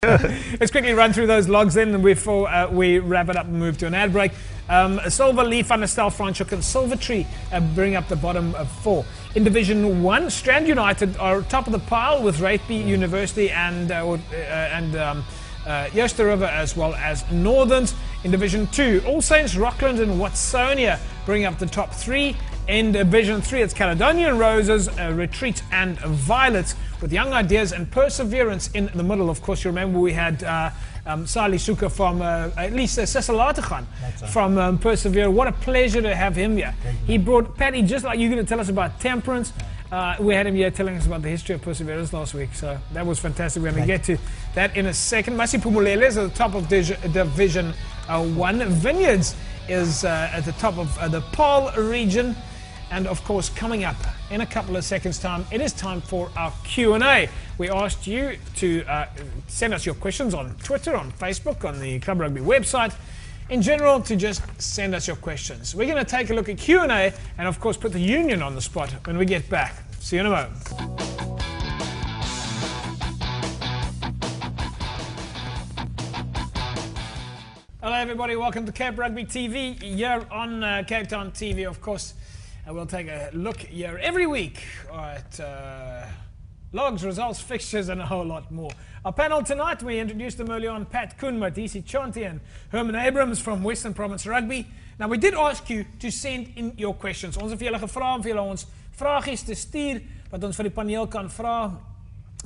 Let's quickly run through those logs then before we wrap it up and move to an ad break. Silver Leaf, Van der Stel, Franschhoek and Silvertree bring up the bottom of 4. In Division 1, Strand United are top of the pile with Rugby University and Jooster River as well as Northerns. In Division 2, All Saints, Rockland and Watsonia bring up the top 3. In Division 3, it's Caledonian Roses, Retreat and Violets with Young Ideas and Perseverance in the middle. Of course, you remember we had Sali Suka from, at least Cecil Lateghan from Persevere. What a pleasure to have him here. He brought Paddy, just like you're going to tell us about Temperance. We had him here telling us about the history of Perseverance last week, so that was fantastic. We're going to get to that in a second. Masi Pumulele is at the top of Division 1. Vineyards is at the top of the Paarl region. And of course, coming up in a couple of seconds' time, it is time for our Q&A. We asked you to send us your questions on Twitter, on Facebook, on the Club Rugby website. In general, to just send us your questions. We're going to take a look at Q&A and, of course, put the union on the spot when we get back. See you in a moment. Hello, everybody. Welcome to Cape Rugby TV. Here on Cape Town TV, of course. We'll take a look here every week at logs, results, fixtures, and a whole lot more. Our panel tonight, we introduced them earlier on, Pat Koen, Matisi Chanti, and Herman Abrams from Western Province Rugby. Now, we did ask you to send in your questions. Ons het vir julle gevra om vir julle ons vragies te stuur, wat ons vir die paneel kan vra.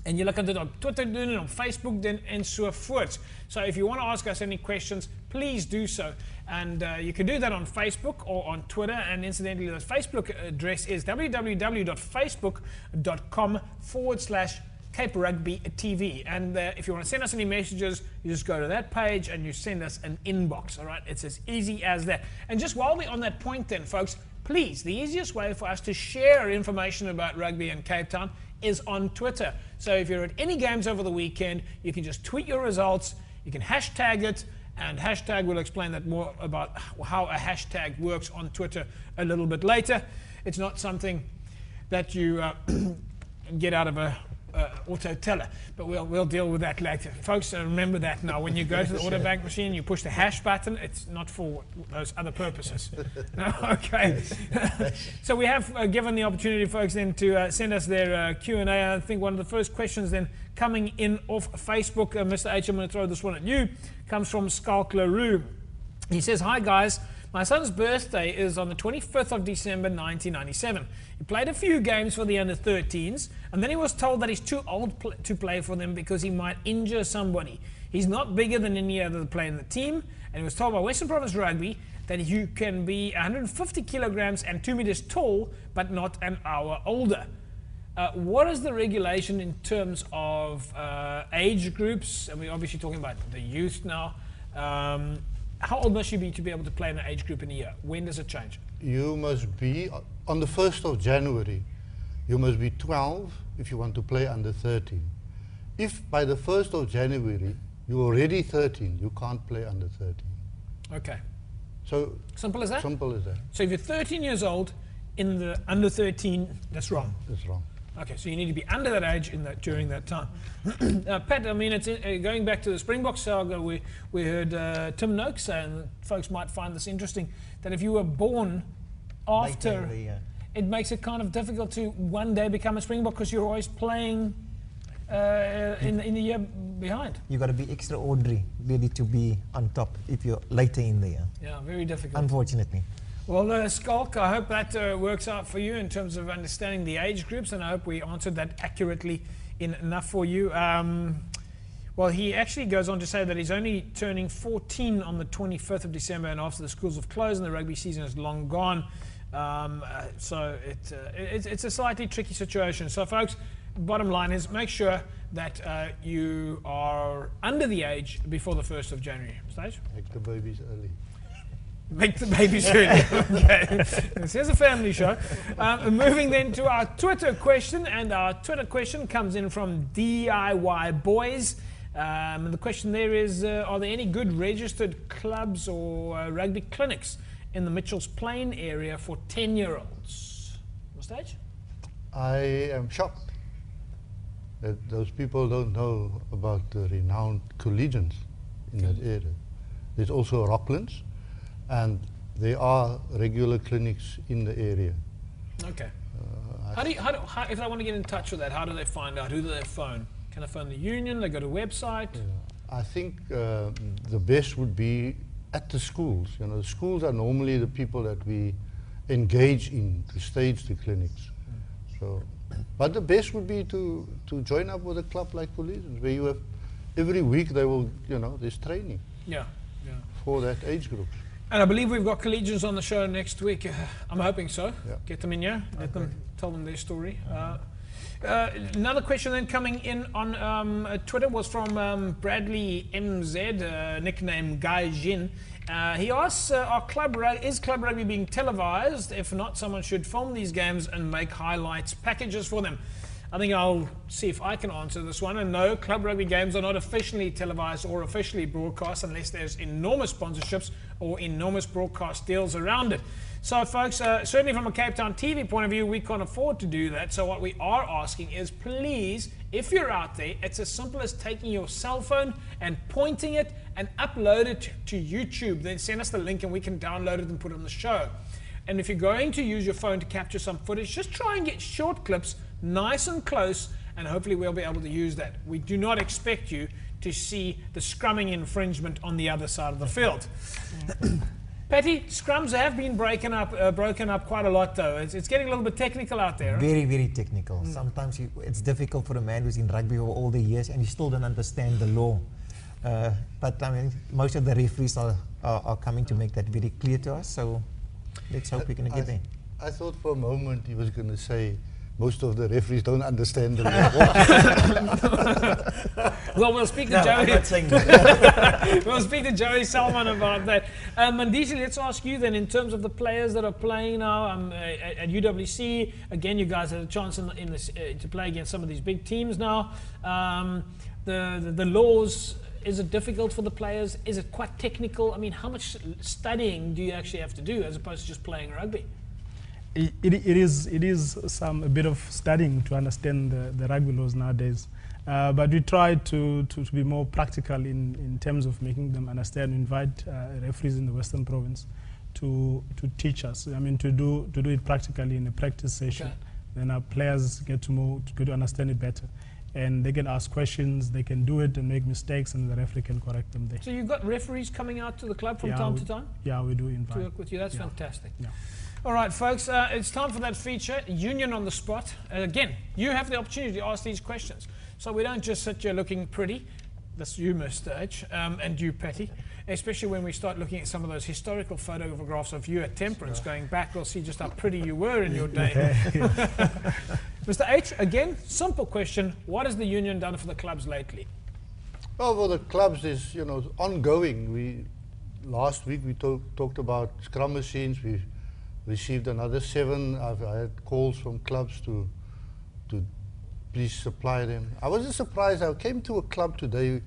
En julle kan dit op Twitter doen en op Facebook doen en so voort. So if you want to ask us any questions, please do so. And you can do that on Facebook or on Twitter. And incidentally, the Facebook address is www.facebook.com/Cape Rugby TV. And if you want to send us any messages, you just go to that page and you send us an inbox. All right, it's as easy as that. And just while we're on that point then, folks, please, the easiest way for us to share information about rugby in Cape Town is on Twitter. So if you're at any games over the weekend, you can just tweet your results, you can hashtag it, and hashtag, we'll explain that more about how a hashtag works on Twitter a little bit later. It's not something that you get out of a auto teller, but we'll deal with that later. Folks, remember that now. When you go to the auto bank machine, you push the hash button. It's not for those other purposes. No? Okay. So we have given the opportunity, folks, then to send us their Q&A. I think one of the first questions then coming in off Facebook, Mr. H, I'm going to throw this one at you, comes from Skalk LaRue. He says, "Hi guys, my son's birthday is on the 25th of December 1997. He played a few games for the under-13s, and then he was told that he's too old to play for them because he might injure somebody. He's not bigger than any other player in the team, and he was told by Western Province Rugby that you can be 150 kilograms and 2 meters tall, but not an hour older. What is the regulation in terms of age groups? And we're obviously talking about the youth now. How old must you be to be able to play in an age group in a year? When does it change? You must be, on the 1st of January, you must be 12 if you want to play under 13. If by the 1st of January you're already 13, you can't play under 13. Okay. So simple as that? Simple as that. So if you're 13 years old in the under 13, that's wrong? That's wrong. Okay, so you need to be under that age during that time. Pat, I mean, it's going back to the Springbok saga, we heard Tim Noakes say, and folks might find this interesting, that if you were born after, it makes it kind of difficult to one day become a Springbok because you're always playing in the year behind. You got to be extraordinary, really, to be on top if you're later in the year. Yeah, very difficult. Unfortunately. Well, Skalk, I hope that works out for you in terms of understanding the age groups, and I hope we answered that accurately enough for you. Well, he actually goes on to say that he's only turning 14 on the 25th of December, and after the schools have closed and the rugby season is long gone. So it's a slightly tricky situation. So, folks, bottom line is make sure that you are under the age before the 1st of January. Stage? Make the babies early. Make the babies early. Okay. This is a family show. Moving then to our Twitter question, and our Twitter question comes in from DIY Boys. The question there is, are there any good registered clubs or rugby clinics in the Mitchells Plain area for 10-year-olds? On stage? I am shocked. those people don't know about the renowned collegians in that area. There's also Rocklands, and there are regular clinics in the area. Okay. If I want to get in touch with that, how do they find out? Who do they phone? Can I phone the union? They go to a website? Yeah. I think the best would be at the schools. You know, the schools are normally the people that we engage in to stage the clinics. So, but the best would be to join up with a club like Collegians, where you have every week they will, you know, there's training. Yeah. For that age group. And I believe we've got Collegians on the show next week. I'm hoping so. Yeah. Get them in here, let them tell them their story. Another question then coming in on Twitter was from Bradley MZ, nickname Guy Jin. He asks, is club rugby being televised? If not, someone should film these games and make highlights packages for them. I think I'll see if I can answer this one. And no, club rugby games are not officially televised or officially broadcast unless there's enormous sponsorships or enormous broadcast deals around it. So folks, certainly from a Cape Town TV point of view, we can't afford to do that. So what we are asking is, please, if you're out there, it's as simple as taking your cell phone and pointing it and upload it to YouTube. Then send us the link and we can download it and put it on the show. And if you're going to use your phone to capture some footage, just try and get short clips, nice and close, and hopefully we'll be able to use that. We do not expect you to see the scrumming infringement on the other side of the field. Patty, scrums have been broken up quite a lot, though. It's getting a little bit technical out there. Very, very technical. Sometimes it's difficult for a man who's in rugby for all the years and he still don't understand the law. But I mean, most of the referees are coming to make that very clear to us. So let's hope we're going to get there. I thought for a moment he was going to say most of the referees don't understand the law. Well, we'll speak to No, Joey. I'm not saying that. We'll speak to Joey Salman about that. Mandisi, let's ask you then, in terms of the players that are playing now at UWC. Again, you guys had a chance to play against some of these big teams now. The laws, is it difficult for the players? Is it quite technical? I mean, how much studying do you actually have to do as opposed to just playing rugby? It is a bit of studying to understand the rugby laws nowadays. But we try to be more practical in terms of making them understand, invite referees in the Western Province to teach us. I mean, to do it practically in a practice session. Okay. Then our players get to understand it better. And they can ask questions, they can do it and make mistakes, and the referee can correct them there. So you've got referees coming out to the club from time to time? Yeah, we do invite. To work with you, that's fantastic. Yeah. All right, folks, it's time for that feature, Union on the Spot. Again, you have the opportunity to ask these questions. So we don't just sit here looking pretty. That's you, Mr. H, and you, Patty. Especially when we start looking at some of those historical photographs of you at Temperance going back, we'll see just how pretty you were in your day. Mr. H, again, simple question. What has the Union done for the clubs lately? Well, for the clubs is, you know, ongoing. Last week we talked about scrum machines. We received another 7. I had calls from clubs to please supply them. I wasn't surprised. I came to a club today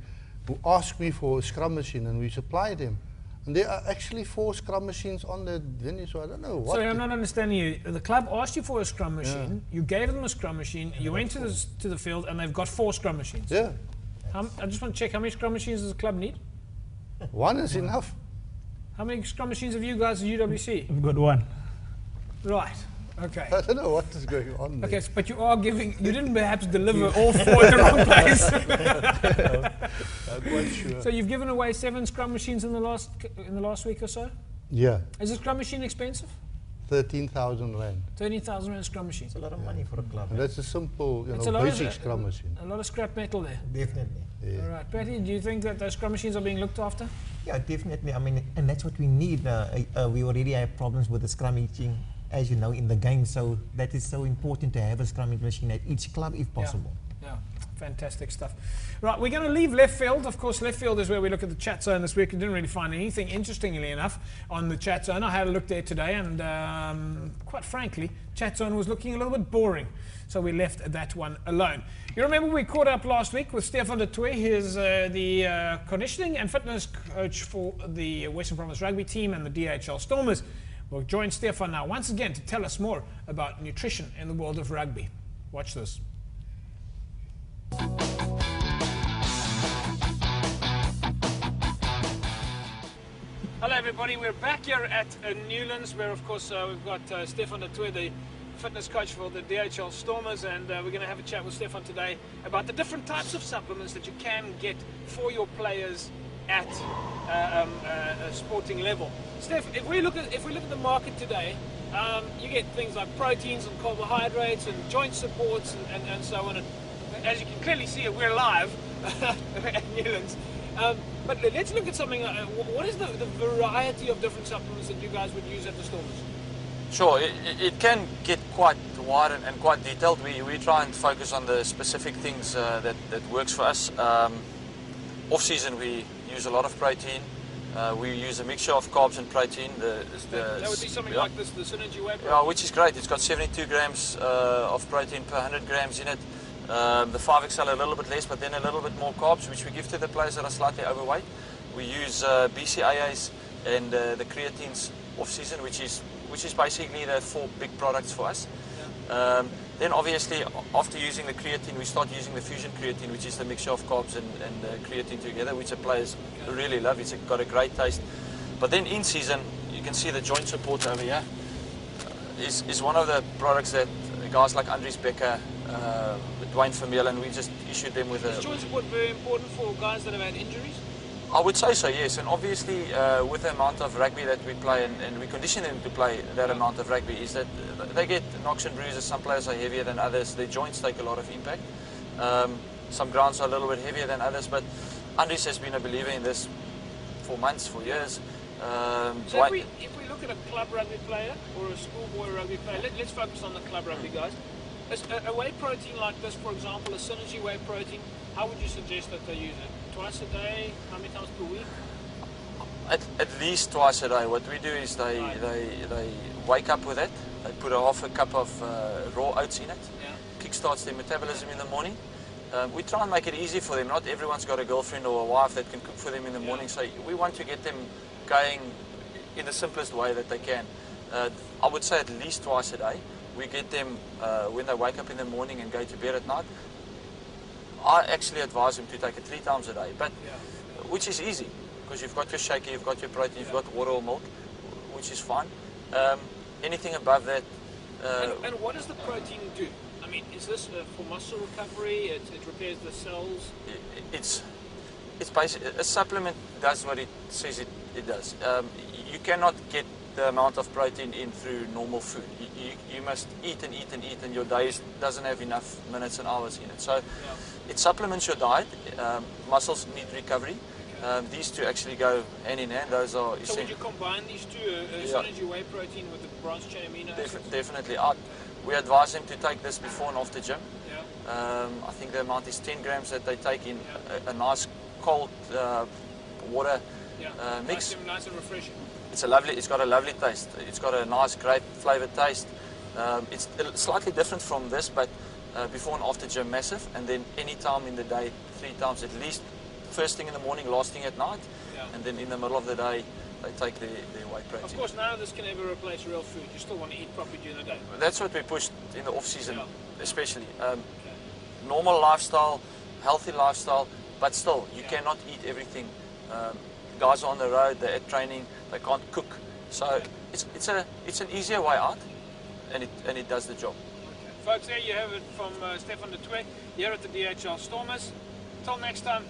who asked me for a scrum machine, and we supplied them. And there are actually 4 scrum machines on the venue, so I don't know what. Sorry, I'm not understanding you. The club asked you for a scrum machine. Yeah. You gave them a scrum machine. You went to the field, and they've got 4 scrum machines. Yeah. I just want to check, how many scrum machines does the club need? 1 is enough. How many scrum machines have you guys at UWC? We've got 1. Right. Okay. I don't know what is going on there. Okay, but you are giving. You didn't perhaps deliver all 4 in the wrong place. I'm quite sure. So you've given away 7 scrum machines in the last week or so. Yeah. Is a scrum machine expensive? 13,000 rand. 13,000 rand scrum machine. It's a lot of money for a club. And that's a simple, basic scrum machine. A lot of scrap metal there. Definitely. Yeah. All right, Patty, do you think that those scrum machines are being looked after? Yeah, definitely. I mean, and that's what we need. We already have problems with the scrummaging, as you know, in the game. So that is so important to have a scrummage machine at each club if possible. Yeah. Fantastic stuff. Right, we're going to leave left field. Of course, left field is where we look at the chat zone this week. We didn't really find anything, interestingly enough, on the chat zone. I had a look there today, and quite frankly, chat zone was looking a little bit boring. So we left that one alone. You remember we caught up last week with Stefan de Tooy. He's the conditioning and fitness coach for the Western Province rugby team and the DHL Stormers. We'll join Stefan now once again to tell us more about nutrition in the world of rugby. Watch this. Hello everybody, we're back here at Newlands where of course we've got Stefan de Toer, the fitness coach for the DHL Stormers, and we're going to have a chat with Stefan today about the different types of supplements that you can get for your players at a sporting level. Steph, if we look at the market today, you get things like proteins and carbohydrates and joint supports and so on. And as you can clearly see, we're live at Newlands. But let's look at something. What is the variety of different supplements that you guys would use at the Stormers? Sure, it can get quite wide and quite detailed. We try and focus on the specific things that works for us. Off season we use a lot of protein. We use a mixture of carbs and protein. That would be something like this, the Synergy Whey protein. Yeah, which is great. It's got 72 grams of protein per 100 grams in it. The 5XL a little bit less, but then a little bit more carbs, which we give to the players that are slightly overweight. We use BCAAs and the creatines off season, which is basically the 4 big products for us. Yeah. Then obviously after using the creatine, we start using the fusion creatine, which is the mixture of carbs and creatine together, which the players really love. It's got a great taste. But then in season, you can see the joint support over here is one of the products that guys like Andries Becker, Dwayne Vermeulen, we just issued them with Is joint support very important for guys that have had injuries? I would say so, yes. And obviously with the amount of rugby that we play and we condition them to play that amount of rugby, is that they get knocks and bruises. Some players are heavier than others. Their joints take a lot of impact. Some grounds are a little bit heavier than others, but Andries has been a believer in this for months, for years. So if we look at a club rugby player or a schoolboy rugby player, let's focus on the club rugby guys. A whey protein like this, for example, a Synergy Whey protein, how would you suggest that they use it? Twice a day? How many times per week? At least twice a day. What we do is they wake up with it. They put half a cup of raw oats in it. Yeah. Kickstarts their metabolism in the morning. We try and make it easy for them. Not everyone's got a girlfriend or a wife that can cook for them in the morning, so we want to get them going in the simplest way that they can. I would say at least twice a day. We get them when they wake up in the morning and go to bed at night. I actually advise them to take it 3 times a day, but which is easy because you've got your shaker, you've got your protein, you've got water or milk, which is fine. Anything above that. And what does the protein do? I mean, is this for muscle recovery? It repairs the cells? It's basically a supplement does what it says it does. You cannot get the amount of protein in through normal food. You must eat and eat and eat, and your day doesn't have enough minutes and hours in it. So it supplements your diet. Muscles need recovery. These two actually go hand in hand. Those are essential. So would you combine these two, Synergy Whey protein with the branched chain amino acids? Definitely. We advise them to take this before and after gym. I think the amount is 10 grams that they take in a nice cold water mix. Nice and refreshing. It's got a lovely taste. It's got a nice grape flavored taste. It's slightly different from this, but before and after gym massive, and then any time in the day, 3 times at least. First thing in the morning, last thing at night, and then in the middle of the day they take their whey protein. Of course, none of this can ever replace real food. You still want to eat properly during the day. That's what we pushed in the off season, especially. Normal lifestyle, healthy lifestyle, but still you cannot eat everything. Guys are on the road, they're at training, they can't cook. So it's an easier way out, and it does the job. Okay. Folks, there you have it from Stefan de Toer here at the DHL Stormers. Till next time.